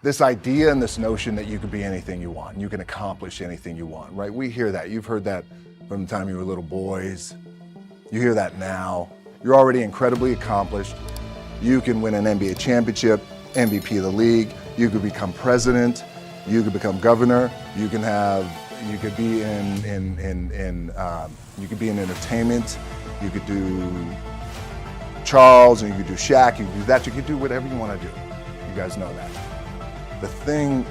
this idea and this notion that you can be anything you want, you can accomplish anything you want, right? We hear that. You've heard that from the time you were little boys. You hear that now. You're already incredibly accomplished. You can win an NBA championship, MVP of the league. You could become president. You could become governor. You could be in entertainment. You could do Charles, and you could do Shaq. You could do that. You could do whatever you want to do. You guys know that. The thing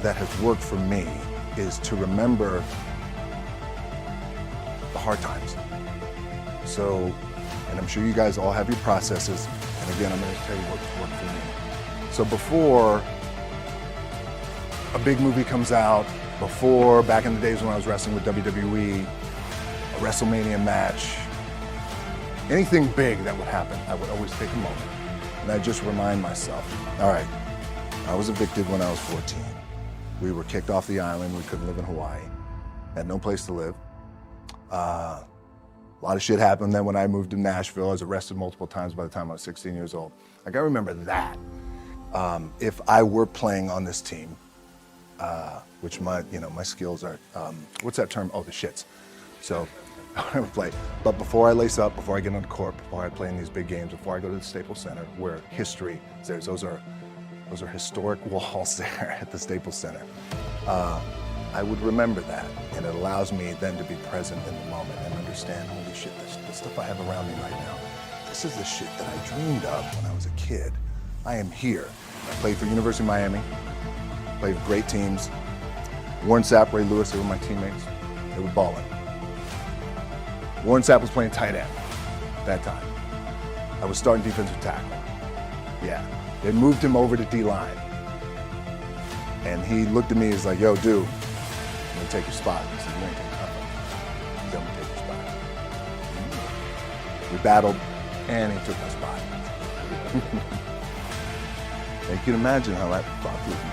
that has worked for me is to remember the hard times. So, and I'm sure you guys all have your processes. And again, I'm going to tell you what's worked for me. So before a big movie comes out, before back in the days when I was wrestling with WWE, a WrestleMania match, anything big that would happen, I would always take a moment and I just remind myself, all right, I was evicted when I was 14. We were kicked off the island. We couldn't live in Hawaii. Had no place to live. A lot of shit happened. Then when I moved to Nashville, I was arrested multiple times by the time I was 16 years old. Like, I remember that. If I were playing on this team, which my skills are, what's that term? Oh, the shits. So I would play. But before I lace up, before I get on the court, before I play in these big games, before I go to the Staples Center, where history, those are historic walls there at the Staples Center. I would remember that, and it allows me then to be present in the moment and understand, holy shit, the stuff I have around me right now, this is the shit that I dreamed of when I was a kid. I am here. I played for University of Miami, played with great teams. Warren Sapp, Ray Lewis, they were my teammates. They were balling. Warren Sapp was playing tight end at that time. I was starting defensive tackle. Yeah. They moved him over to D-line. And he looked at me, he's like, yo, dude, I'm gonna take your spot. I said, you ain't taking nothing. He said, I'm gonna take your spot. We battled, and he took my spot. And you can imagine how that fucked with me,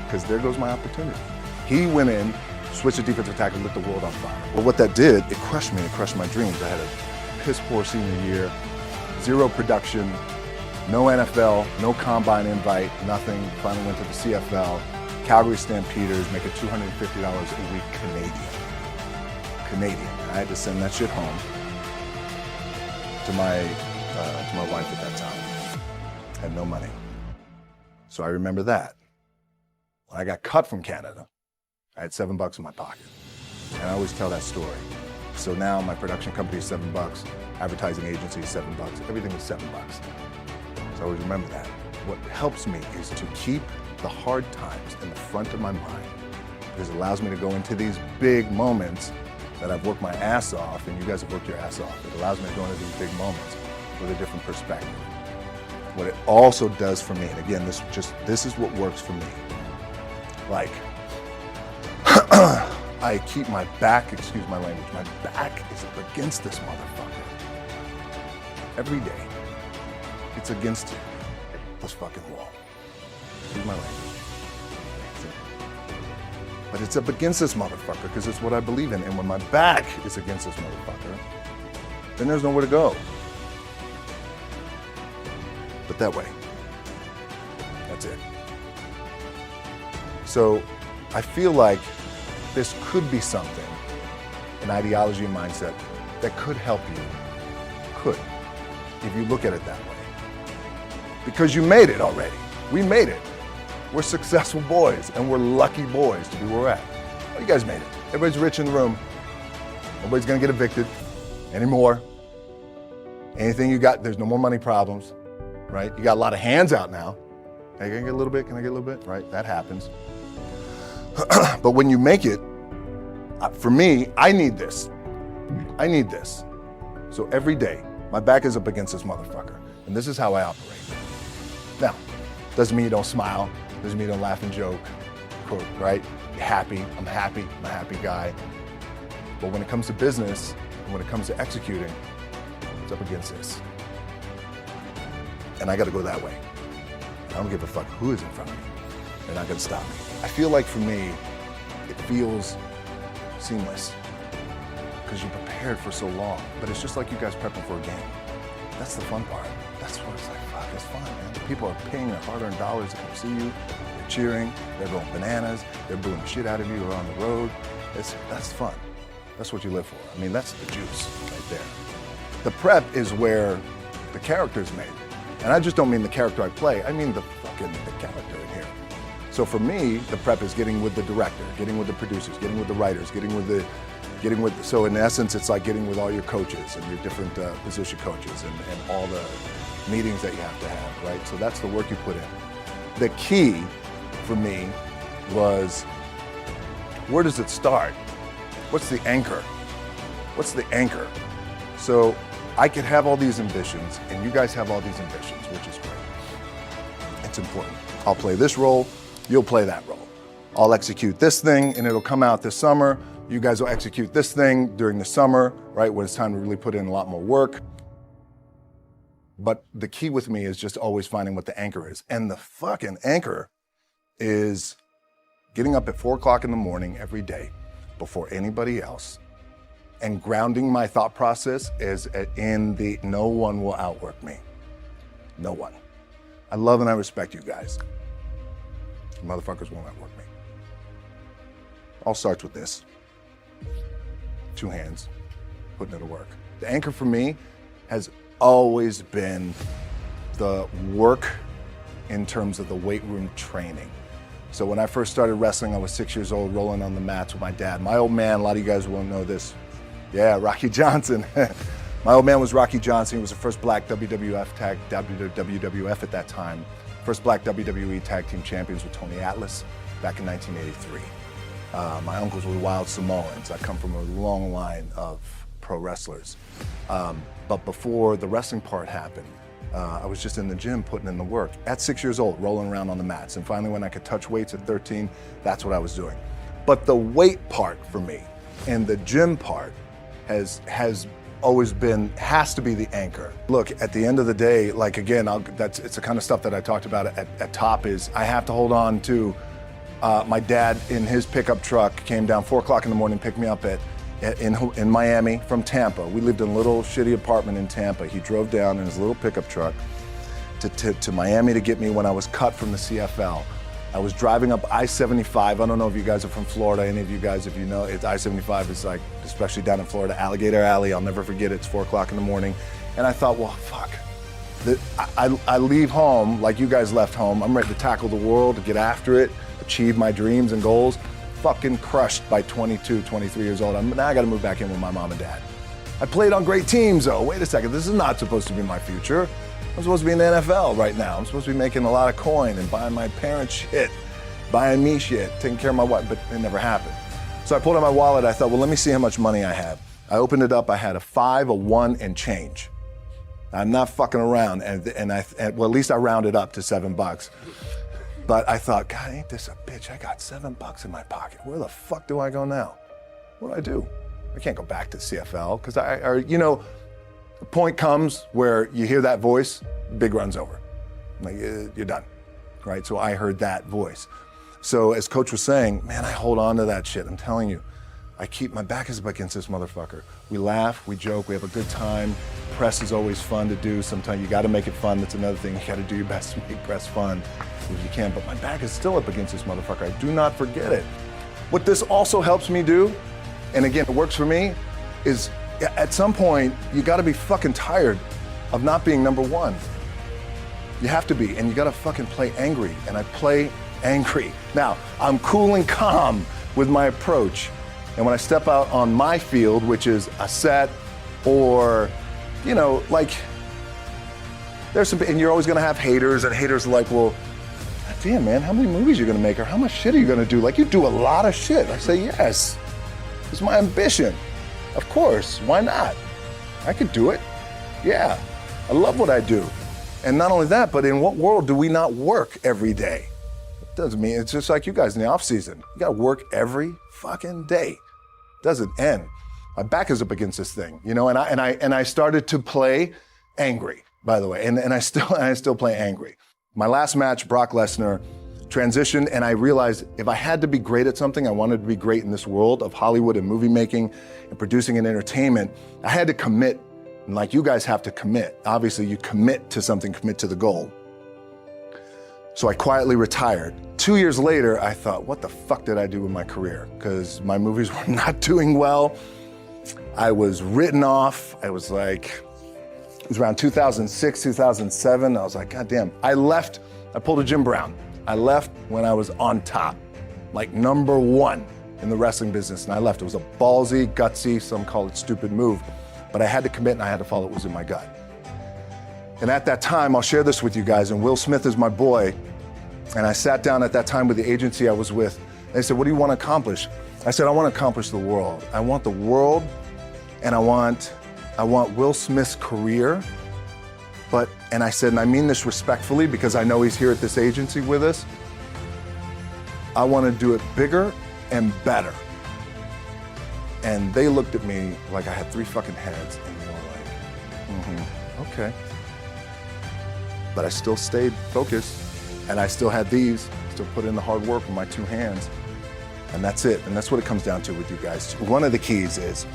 because there goes my opportunity. He went in, switched to defensive tackle, lit the world on fire. Well, what that did, it crushed me, it crushed my dreams. I had a piss poor senior year, zero production, no NFL, no combine invite, nothing. Finally went to the CFL, Calgary Stampeders, making $250 a week Canadian. I had to send that shit home to my wife at that time. Had no money. So I remember that. When I got cut from Canada, I had $7 in my pocket. And I always tell that story. So now my production company is $7, advertising agency is $7, everything is $7. So I always remember that. What helps me is to keep the hard times in the front of my mind, because it allows me to go into these big moments that I've worked my ass off, and you guys have worked your ass off. It allows me to go into these big moments with a different perspective. What it also does for me, and again, this is what works for me. Like, I keep my back, excuse my language, my back is up against this motherfucker. Every day, it's against you, this fucking wall. Excuse my language. But it's up against this motherfucker because it's what I believe in. And when my back is against this motherfucker, then there's nowhere to go. But that way. That's it. So I feel like this could be something, an ideology and mindset that could help you. Could, if you look at it that way. Because you made it already. We made it. We're successful boys, and we're lucky boys to be where we're at. Oh, you guys made it. Everybody's rich in the room. Nobody's gonna get evicted anymore. Anything you got, there's no more money problems, right? You got a lot of hands out now. Hey, can I get a little bit? Can I get a little bit? Right, that happens. But when you make it, for me, I need this. I need this. So every day, my back is up against this motherfucker, and this is how I operate. Now, doesn't mean you don't smile, doesn't mean you don't laugh and joke, right? You're happy, I'm a happy guy. But when it comes to business, and when it comes to executing, it's up against this. And I gotta go that way. I don't give a fuck who is in front of me. They're not gonna stop me. I feel like for me, it feels seamless because you prepared for so long. But it's just like you guys prepping for a game. That's the fun part. That's what it's like, fuck, it's fun, man. People are paying their hard-earned dollars to come see you. They're cheering, they're going bananas, they're booing the shit out of you or on the road. That's fun. That's what you live for. I mean, that's the juice right there. The prep is where the character is made. And I just don't mean the character I play, I mean the character in here. So for me, the prep is getting with the director, getting with the producers, getting with the writers, so in essence, it's like getting with all your coaches and your different position coaches and all the meetings that you have to have, right? So that's the work you put in. The key for me was, where does it start? What's the anchor? What's the anchor? So I could have all these ambitions and you guys have all these ambitions, which is great. It's important. I'll play this role, you'll play that role. I'll execute this thing and it'll come out this summer. You guys will execute this thing during the summer, right? When it's time to really put in a lot more work. But the key with me is just always finding what the anchor is. And the fucking anchor is getting up at 4 o'clock in the morning every day before anybody else and grounding my thought process is in the no one will outwork me. No one. I love and I respect you guys. Motherfuckers won't outwork me. All starts with this. 2 hands, putting it to work. The anchor for me has always been the work in terms of the weight room training. So when I first started wrestling, I was 6 years old, rolling on the mats with my dad. My old man, a lot of you guys won't know this. Yeah, Rocky Johnson. My old man was Rocky Johnson. He was the first black WWF at that time. First black WWE tag team champions with Tony Atlas back in 1983. My uncles were wild Samoans. I come from a long line of pro wrestlers. But before the wrestling part happened, I was just in the gym putting in the work. At 6 years old, rolling around on the mats. And finally, when I could touch weights at 13, that's what I was doing. But the weight part for me and the gym part has always been, has to be the anchor. Look, at the end of the day, like again, it's the kind of stuff that I talked about at top is I have to hold on to my dad in his pickup truck came down 4 o'clock in the morning, picked me up in Miami from Tampa. We lived in a little shitty apartment in Tampa. He drove down in his little pickup truck to Miami to get me when I was cut from the CFL. I was driving up I-75. I don't know if you guys are from Florida, any of you guys, if you know, I-75 is like, especially down in Florida, Alligator Alley. I'll never forget it. It's 4 o'clock in the morning. And I thought, well, fuck. I leave home like you guys left home. I'm ready to tackle the world, to get after it, achieve my dreams and goals. Fucking crushed by 22, 23 years old. Now I gotta move back in with my mom and dad. I played on great teams though. Wait a second, this is not supposed to be my future. I'm supposed to be in the NFL right now. I'm supposed to be making a lot of coin and buying my parents shit, buying me shit, taking care of my wife, but it never happened. So I pulled out my wallet, I thought, well, let me see how much money I have. I opened it up, I had a 5, a 1, and change. I'm not fucking around, well, at least I rounded up to $7. But I thought, God, ain't this a bitch? I got $7 in my pocket. Where the fuck do I go now? What do I do? I can't go back to CFL, because the point comes where you hear that voice, big run's over. Like, you're done, right? So I heard that voice. So as Coach was saying, man, I hold on to that shit. I'm telling you, my back is up against this motherfucker. We laugh, we joke, we have a good time. Press is always fun to do. Sometimes you gotta make it fun. That's another thing. You gotta do your best to make press fun if you can. But my back is still up against this motherfucker. I do not forget it. What this also helps me do, and again, it works for me, is at some point, you gotta be fucking tired of not being number one. You have to be, and you gotta fucking play angry, and I play angry. Now, I'm cool and calm with my approach, and when I step out on my field, which is a set, or, like, there's some, and you're always gonna have haters, and haters are like, well, damn man, how many movies are you gonna make, or how much shit are you gonna do? Like, you do a lot of shit. I say, yes, it's my ambition. Of course, why not? I could do it. Yeah, I love what I do. And not only that, but in what world do we not work every day? It doesn't mean, it's just like you guys in the off season. You gotta work every fucking day. It doesn't end. My back is up against this thing, and I started to play angry, by the way, and I still play angry. My last match, Brock Lesnar, transitioned, and I realized if I had to be great at something, I wanted to be great in this world of Hollywood and movie making and producing and entertainment, I had to commit, and like you guys have to commit. Obviously, you commit to something, commit to the goal. So I quietly retired 2 years later, I thought, what the fuck did I do with my career? Because my movies were not doing well. I was written off. I was like, it was around 2006, 2007. I was like, God damn. I left, I pulled a Jim Brown. I left when I was on top, like #1 in the wrestling business, and I left. It was a ballsy, gutsy, some call it stupid move, but I had to commit and I had to follow what was in my gut. And at that time, I'll share this with you guys, and Will Smith is my boy, and I sat down at that time with the agency I was with. They said, what do you want to accomplish? I said, I want to accomplish the world. I want the world, and I want Will Smith's career, and I said, and I mean this respectfully because I know he's here at this agency with us, I want to do it bigger and better. And they looked at me like I had 3 fucking heads, and they were like, okay. But I still stayed focused, and I still had these, still put in the hard work with my 2 hands, and that's it. And that's what it comes down to with you guys. One of the keys is,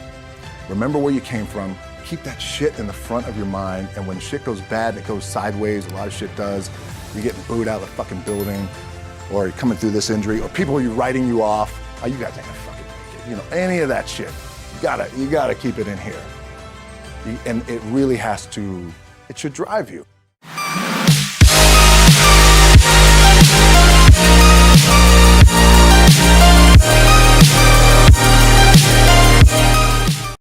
remember where you came from, keep that shit in the front of your mind, and when shit goes bad, it goes sideways, a lot of shit does, you're getting booed out of the fucking building, or you're coming through this injury, or people are writing you off, oh, you guys ain't gonna fucking make it, you know, any of that shit. You gotta keep it in here. And it really has to, it should drive you.